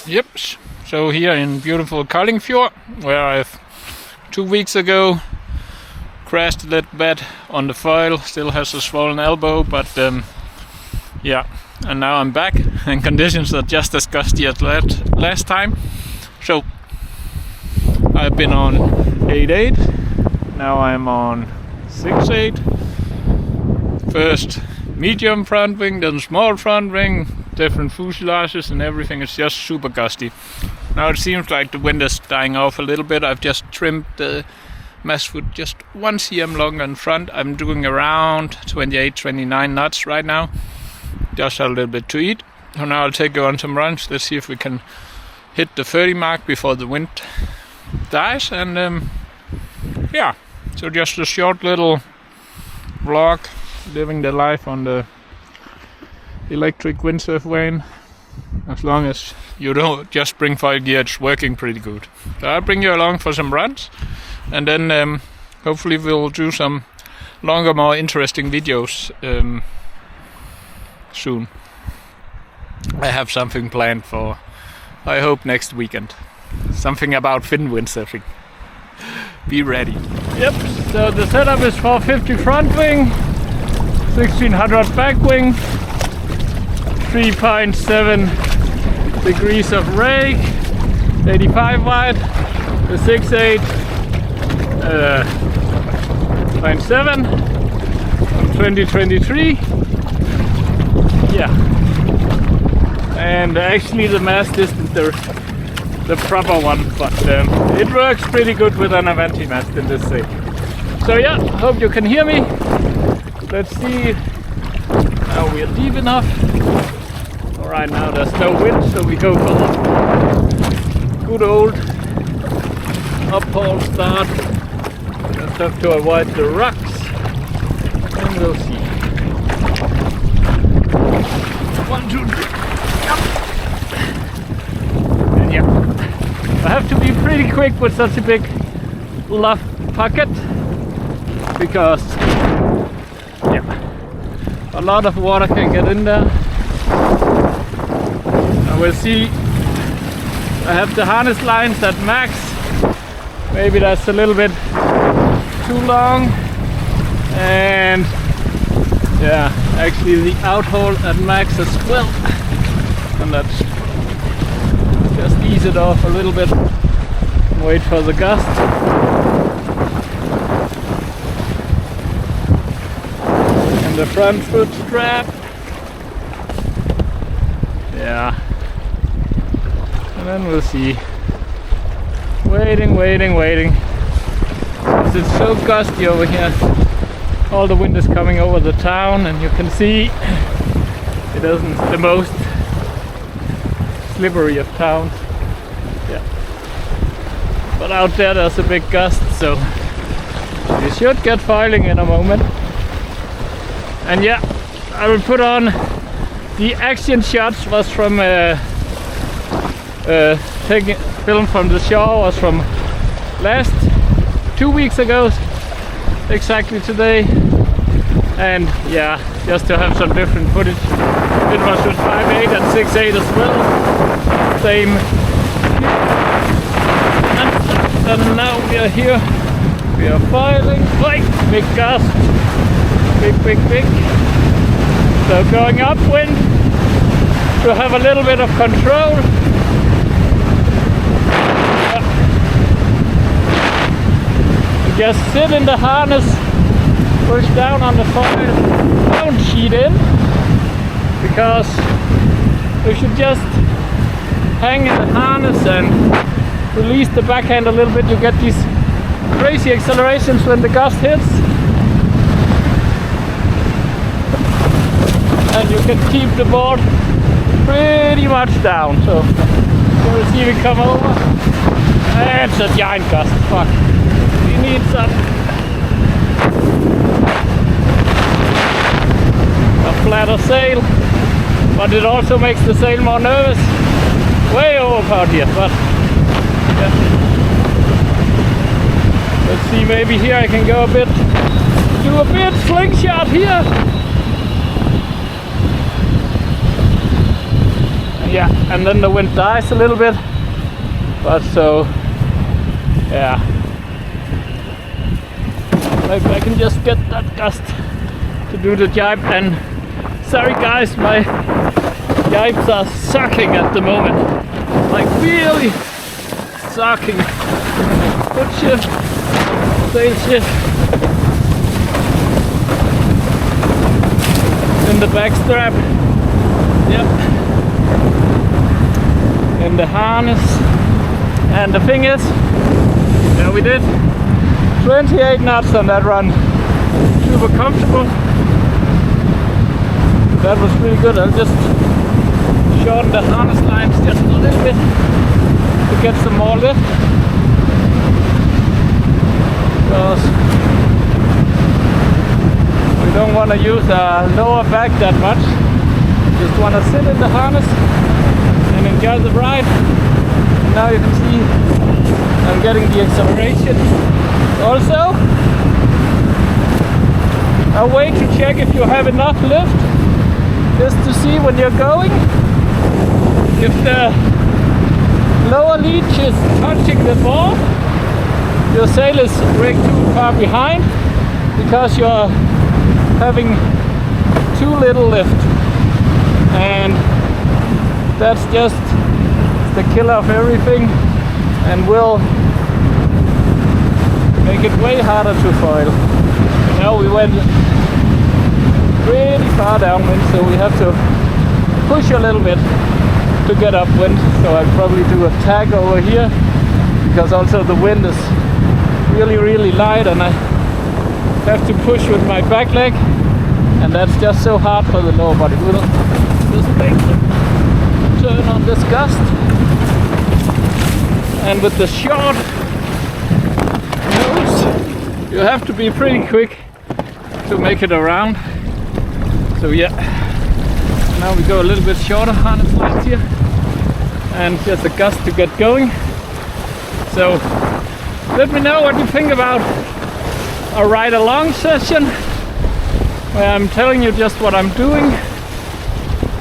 Yep, so here in beautiful Koldingfjord, where I've 2 weeks ago crashed a little bit on the foil, still has a swollen elbow, but yeah, and now I'm back and conditions are just as gusty as last time. So I've been on 8.8, now I'm on 6.8. First medium front wing, then small front wing, different fuselages and everything is just super gusty. Now it seems like the wind is dying off a little bit. I've just trimmed the mast foot just 1 cm longer in front. I'm doing around 28-29 knots right now. Just a little bit to eat. So now I'll take you on some runs. Let's see if we can hit the 30 mark before the wind dies. And yeah, so just a short little vlog, living the life on the electric windsurf vane. As long as you don't just bring foil gear, it's working pretty good. So I'll bring you along for some runs, and then hopefully we'll do some longer, more interesting videos soon. I have something planned for, I hope, next weekend. Something about fin windsurfing. Be ready. Yep, so the setup is 450 front wing, 1600 back wing, 3.7 degrees of rake, 85 watt, the 6.8 0.7 from 2023. Yeah, and actually the mast isn't the proper one, but it works pretty good with an Avanti mast in this thing. So yeah, hope you can hear me. Let's see. Now we're deep enough. Alright, now there's no wind, so we go for the good old Uphall start. Just have to avoid the rocks, and we'll see. 1, 2, 3. And yeah, I have to be pretty quick with such a big luff pocket, because yeah, a lot of water can get in there. We'll see. I have the harness lines at max. Maybe that's a little bit too long. And yeah, actually the outhole at max as well. And that's just ease it off a little bit and wait for the gust. And the front foot strap. Yeah. And then we'll see. Waiting. Because it's so gusty over here. All the wind is coming over the town, and you can see it isn't the most slippery of towns. Yeah. But out there's a big gust, so you should get filing in a moment. And yeah, I will put on the action shots. Was from taking film from the shore, was from last 2 weeks ago, exactly today. And yeah, just to have some different footage. It was with 5.8 and 6.8 as well. Same. And now we are here. We are filing. Like, big gust. Big. So going upwind to have a little bit of control. Just sit in the harness, push down on the foil, don't cheat in, because you should just hang in the harness and release the backhand a little bit. You get these crazy accelerations when the gust hits, and you can keep the board pretty much down. So we'll see if we come over. It's a giant gust, fuck. We need some a flatter sail, but it also makes the sail more nervous. Way overpowered here, but yeah. Let's see, maybe here I can go a bit, do a bit slingshot here. yeah, and then the wind dies a little bit, but so yeah, maybe I can just get that gust to do the jibe. And sorry guys, my jibes are sucking at the moment, like really sucking. Foot shift, sail shift, in the back strap, yep, in the harness. And the thing is, yeah, we did 28 knots on that run, super comfortable. That was really good. I'll just shorten the harness lines just a little bit to get some more lift, because we don't want to use a lower back that much. Just want to sit in the harness and enjoy the ride. And now you can see I'm getting the acceleration. Also, a way to check if you have enough lift, just to see when you're going, if the lower leech is touching the ball, your sail is rigged too far behind because you're having too little lift, and that's just the killer of everything and will make it way harder to foil. You know, we went pretty far downwind, so we have to push a little bit to get upwind. So I'll probably do a tag over here, because also the wind is really light and I have to push with my back leg, and that's just so hard for the lower body. We'll just make the turn on this gust, and with the short nose you have to be pretty quick to make it around. So yeah, now we go a little bit shorter harness lines here, and just a gust to get going. So let me know what you think about a ride along session where I'm telling you just what I'm doing,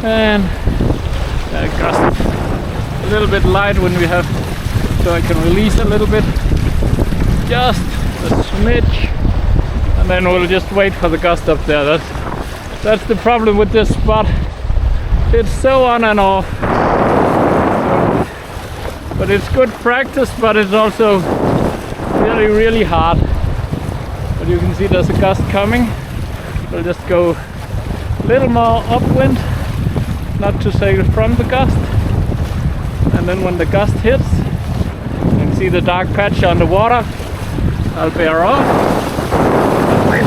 and gust a little bit light when we have, so I can release a little bit, just a smidge, and then we'll just wait for the gust up there. That's the problem with this spot. It's so on and off. But it's good practice, but it's also really hard. But you can see there's a gust coming. We'll just go a little more upwind, not to sail from the gust. And then when the gust hits, you can see the dark patch on the water. I'll bear off. A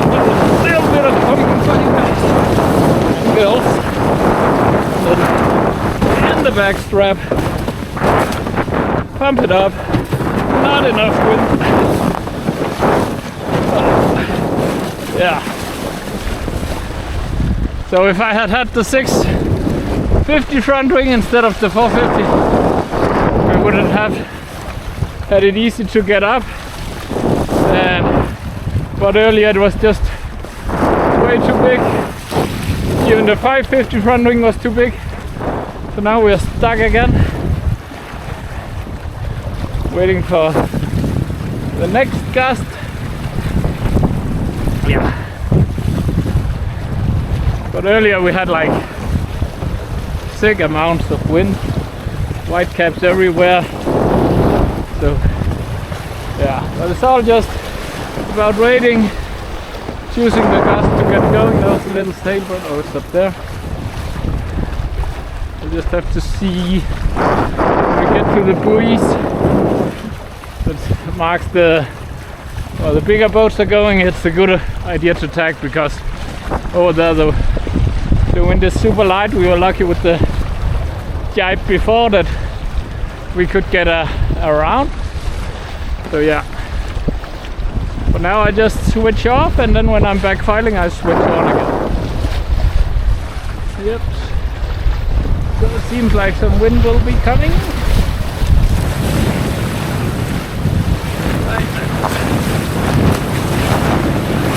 little bit of compensating angles. And the back strap. Pump it up. Not enough wind. Yeah. So if I had had the 650 front wing instead of the 450, I wouldn't have had it easy to get up. But earlier it was just way too big. Even the 550 front wing was too big. So now we're stuck again, waiting for the next gust. Yeah. But earlier we had like sick amounts of wind, white caps everywhere. So yeah, but it's all just about waiting, choosing the gust to get going. There's a little sailboat, oh it's up there. We just have to see when we get to the buoys. That marks the bigger boats are going. It's a good idea to tag, because over there the wind is super light. We were lucky with the jibe before that we could get around. So yeah. For now I just switch off, and then when I'm back filing I switch on again. Yep. So it seems like some wind will be coming.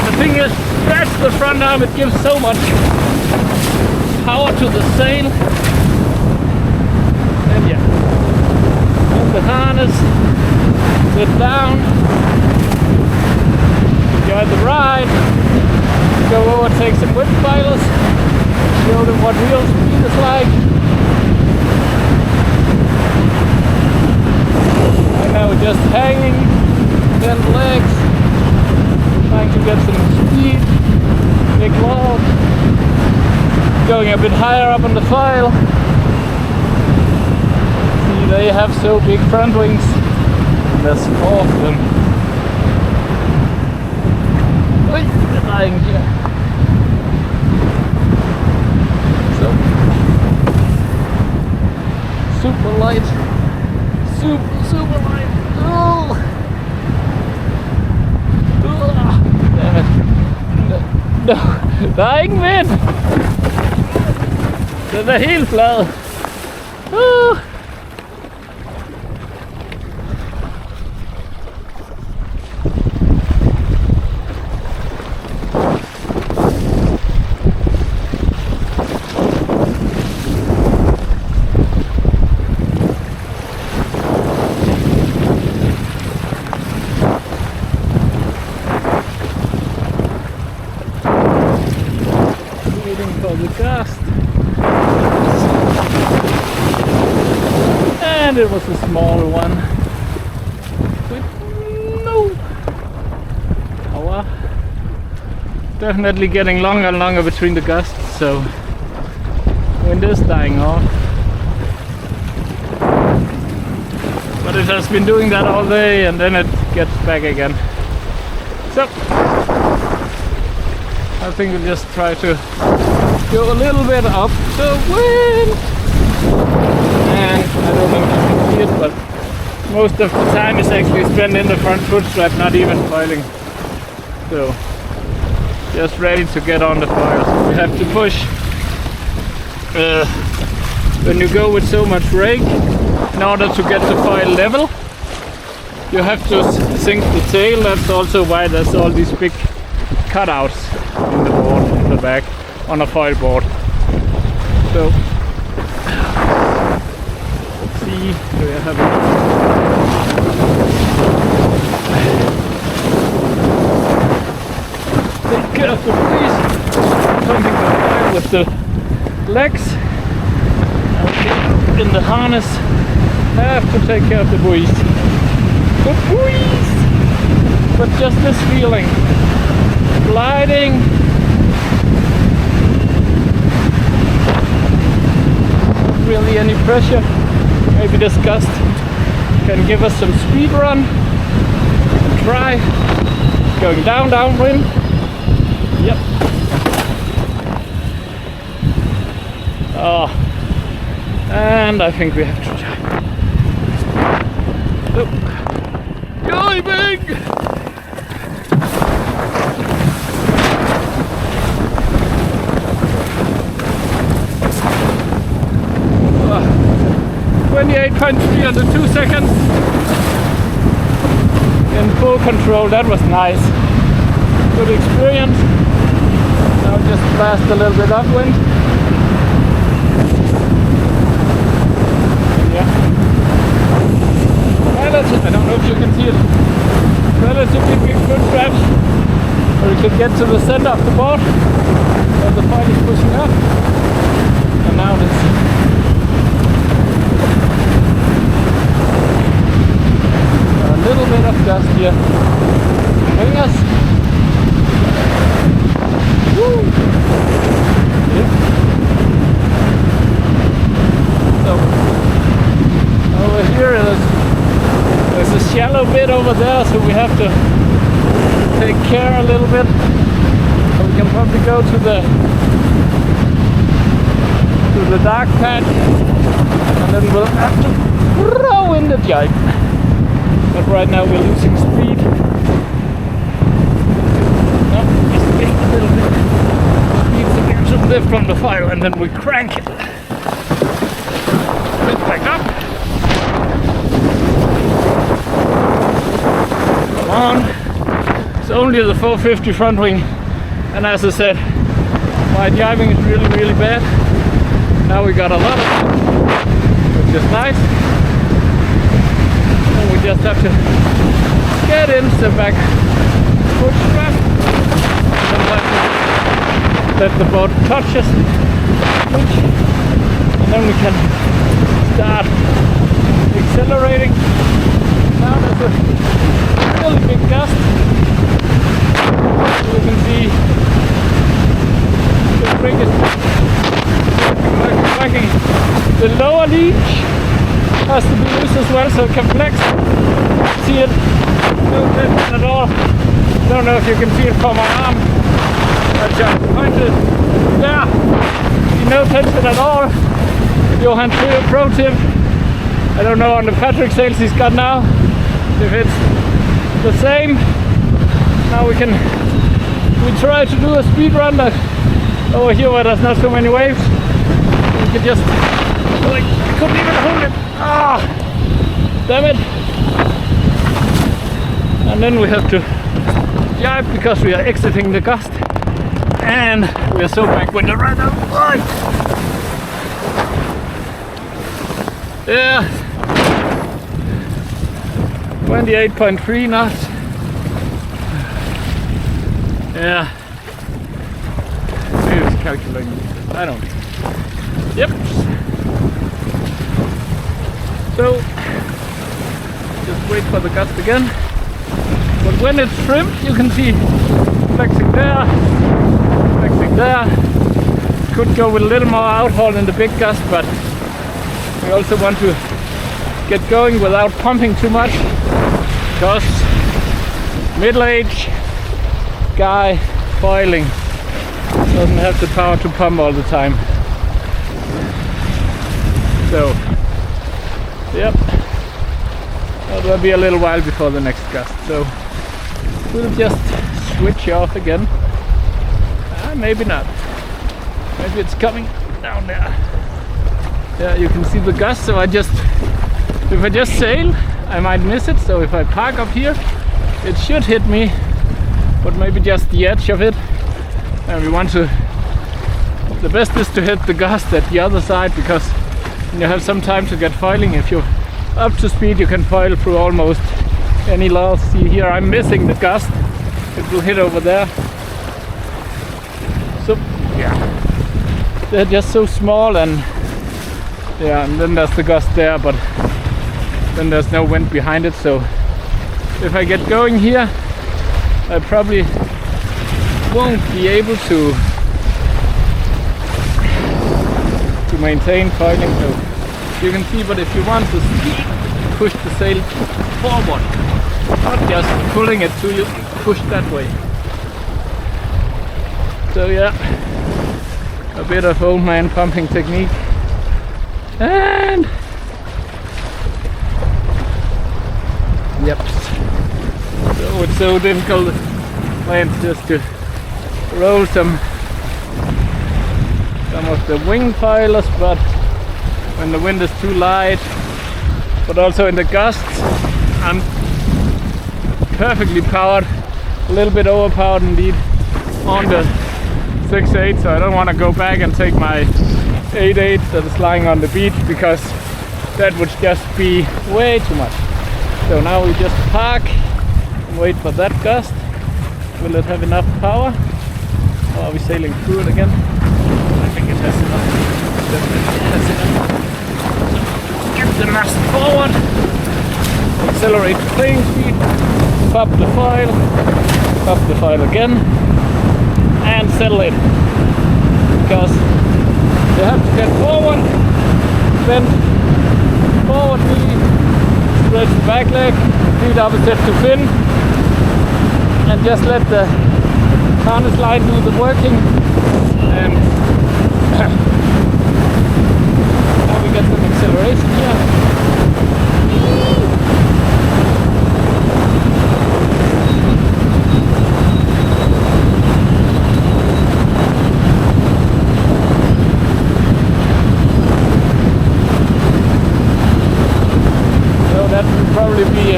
The thing is, that's the front arm, it gives so much power to the sail. harness, sit down, enjoy the ride, go over, take some windfoilers, show them what real speed is like. Right now we're just hanging, bent legs, trying to get some speed, big load, going a bit higher up on the file. See, they have so big front wings, and there's 4 of them. Oi, they're lying here. So, super light, super light. Oh, damn it. No, der er ingen vind. Den er helt flad. And it was a smaller one with no power. Definitely getting longer and longer between the gusts, so wind is dying off. But it has been doing that all day, and then it gets back again. So I think we'll just try to go a little bit up the wind. And I don't know if you can see it, but most of the time is actually spent in the front foot strap, not even foiling. So just ready to get on the foil. So we have to push. When you go with so much rake, in order to get the foil level, you have to sink the tail. That's also why there's all these big cutouts in the board, in the back, on a foil board. So see, so we have take care of the breeze, pumping the foil with the legs, and in the harness have to take care of the breeze. The breeze! But just this feeling, gliding, not really any pressure. Maybe this gust can give us some speed run. Try going downwind. Yep. Oh, and I think we have to try. Look, jibing! 28.3 under 2 seconds. In full control, that was nice. Good experience. Now just blast a little bit upwind. Yeah. I don't know if you can see it. Relatively big foot straps. Or you can get to the center of the board where the foil is pushing up. And now this. A little bit of gust here. Bring us. Woo! Yeah. So over here there's a shallow bit over there, so we have to take care a little bit. So we can probably go to the dark patch, and then we'll have to throw in the jibe. But right now we're losing speed. No, just a little bit. Speed to get some lift on the fire, and then we crank it. Lift back up. Come on. It's only the 450 front wing, and as I said, my jibing is really bad. Now we got a lot of it, which is nice. just have to get in, step back, push thrust. Sometimes let the boat touch us, and then we can start accelerating. Now there's a really big gust. You can see the rig is working. The lower leech has to be used as well so it can flex. See it? No tension at all. Don't know if you can see it from my arm. I just pointed there. See, no tension at all. Johan, pro tip. I don't know on the Patrik sails he's got now if it's the same. Now we try to do a speed run over here where there's not so many waves. We could just, like, I couldn't even hold it. Ah, damn it. And then we have to jibe because we are exiting the gust. And we are so backwinded right now. Yeah. 28.3 knots. Yeah. Maybe it's calculating. I don't know. Yep. So just wait for the gust again. But when it's trim, you can see flexing there, flexing there. Could go with a little more outhaul in the big gust, but we also want to get going without pumping too much, because middle-aged guy foiling doesn't have the power to pump all the time. So, yep, that will be a little while before the next gust. So we'll just switch off again. Maybe not. Maybe it's coming down there. Yeah, you can see the gust. So if I just sail, I might miss it. So if I park up here, it should hit me, but maybe just the edge of it. And we want to. The best is to hit the gust at the other side, because you have some time to get foiling. If you're up to speed, you can foil through almost any loss. See here, I'm missing the gust. It will hit over there. So yeah, they're just so small, and yeah, and then there's the gust there, but then there's no wind behind it. So if I get going here, I probably won't be able to maintain foiling. So you can see, but if you want to speed, push the sail forward, not just pulling it to you, push that way. So yeah, a bit of old man pumping technique. And yep, so it's so difficult just to roll some of the windfoilers, but when the wind is too light, but also in the gusts, I'm perfectly powered, a little bit overpowered indeed on the 6.8, so I don't want to go back and take my 8.8 that is lying on the beach, because that would just be way too much. So now we just park and wait for that gust. Will it have enough power? Or are we sailing through it again? I think it has enough. Definitely has enough. Get the mast forward, accelerate the playing speed, pop the foil again, and settle it. Because you have to get forward, bend forward knee, stretch the back leg, feet opposite to fin, and just let the harness line do the working. And now we get some acceleration here. Probably be a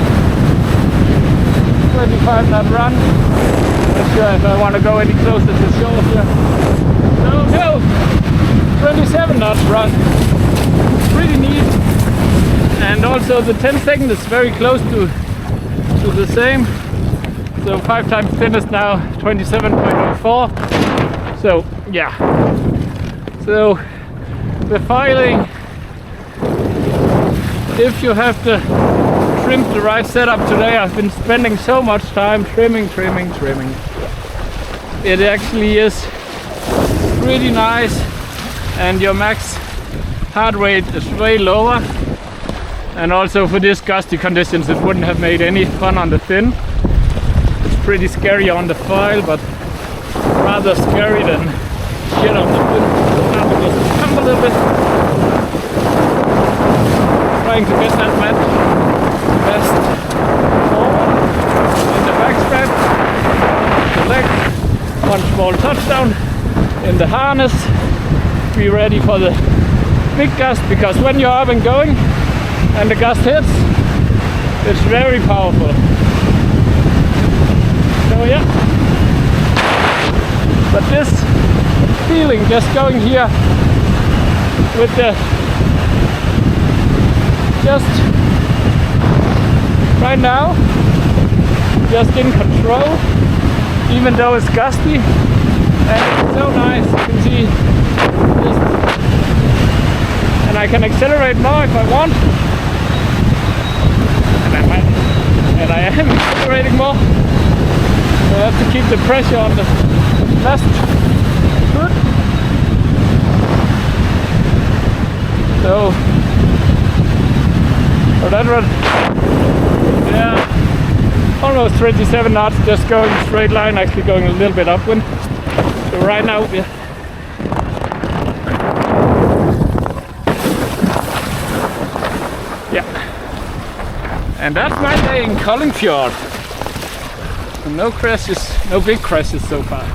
25 knot run. Not sure if I want to go any closer to shore here. No, 27 knot run. Pretty neat. And also the 10 seconds is very close to So the same. So 5 times thinnest now, 27.04. So yeah. So the filing, if you have to trim the right setup today, I've been spending so much time trimming. It actually is pretty nice, and your max heart rate is way lower. And also for these gusty conditions, it wouldn't have made any fun on the thin. It's pretty scary on the foil, but rather scary than shit on the thin. Now we just come a little bit, trying to get that match best forward in the backstrap, the leg, one small touchdown in the harness. Be ready for the big gust, because when you're up and going and the gust hits, it's very powerful. So yeah, but this feeling just going here with the just right now, just in control, even though it's gusty, and it's so nice. You can see this, and I can accelerate more if I want. And I am accelerating more, so I have to keep the pressure on the left foot. So for that one, yeah, almost 27 knots, just going straight line, actually going a little bit upwind. So right now, and that's my day in Kollingfjord. No crashes, no big crashes so far.